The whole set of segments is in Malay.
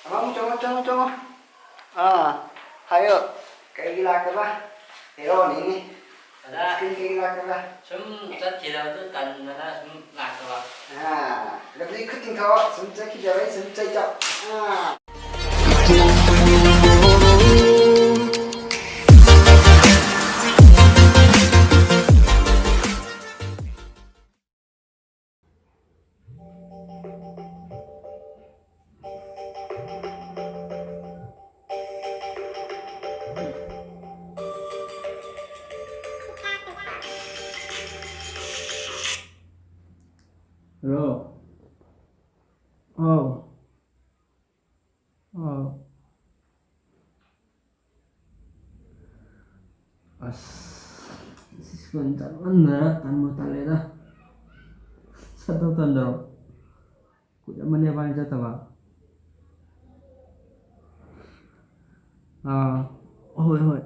Abang congok. Hayo. Kayak gila ke bah? Hero ini. Ada Skin kayak gila ke bah? rất chỉ đầu tư cần là lạc rồi. Lebih keting kau, semua kita baik, semua cakap. Halo. Oh. Oh. As. Sebentar mana tanmu talera. Satu tanda. Kuda mana paling jatuh pak? Hoi. Hoi.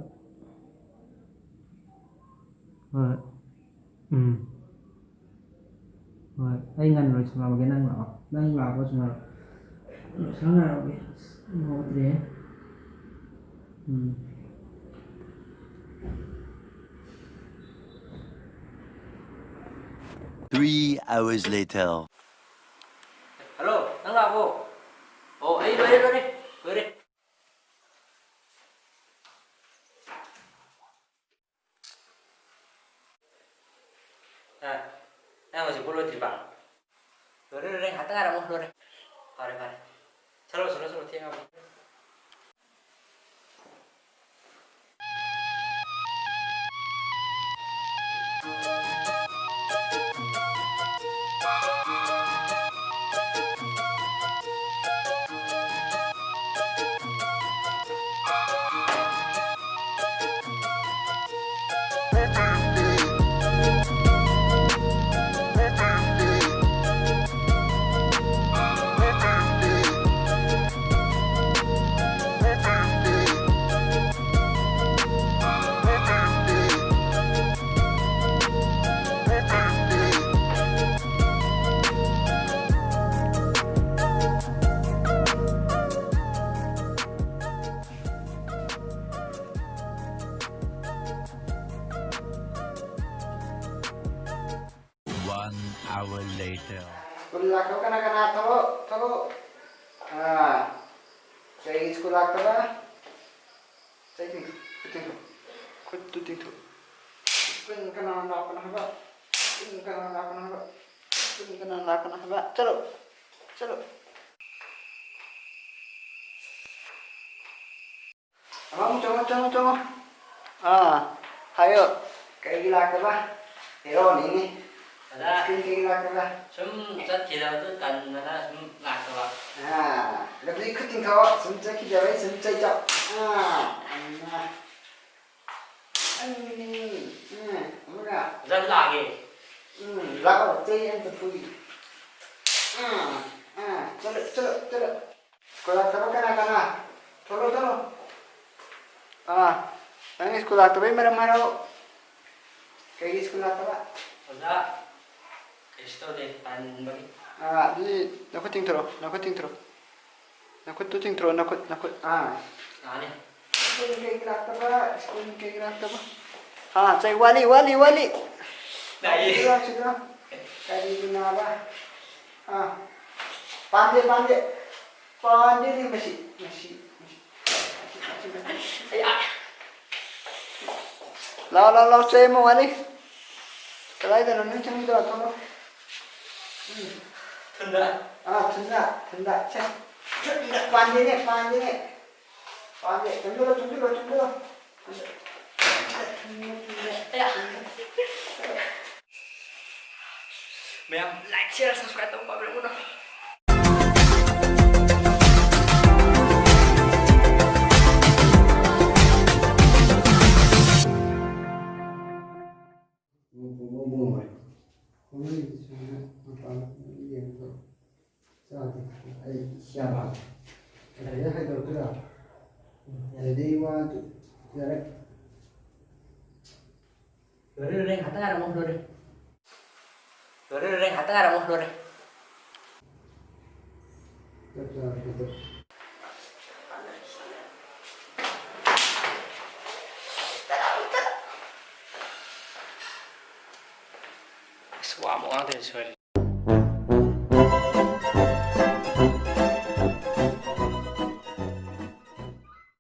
Rồi, đây ngành rồi mà cái năng lọc của chúng nó sáng nào vậy một thế 3 hours later. Halo, enggak bu. Oh, ayo dulu nih, dulu. Nah, masih perlu di bang. Dulu, hati nggak ada mau dulu. Pare. Selalu tiang apa? One hour later. Sekolah kau kena tolo. Saya sekolah kau lah. Saya tinggal. Kutu tinggal. Pun kena apa? Calo. Abang congok. Hayo. Kayak gila ke bah? Hero ini. Ada Skin kayak gila ke bah? rất chỉ đầu tư cần là lạc rồi. Lebih keting kau, semua kita baik, semua cakap. Mana? Rất là ghê. Lagu chơi em terpui. Celo. Sekolah tahu kana. Tolo. Ini sekolah tahu marah. Kayak sekolah tahu. Ada Kristo deh tan bagi. Di nakut ting tro. Nakut tu ting tro. Nakut. Nah nih. Sekolah kayak gila tahu. Saya wali. Nah ini. Sudah. Kayak gini apa? Pandai ni masih. Lau saya mau wali. Kalau itu nanti cuma itu atau Tunda. Cek. Pandai ni. Tunggu. Mem like, share, subscribe tau Pak Bruno. Siapa? Ada hai dokter. Jadi waktu direct. Dulu, hati nggak ada mau dulu. Dulu, hati nggak ada mau dulu. Suamuk ate suwe.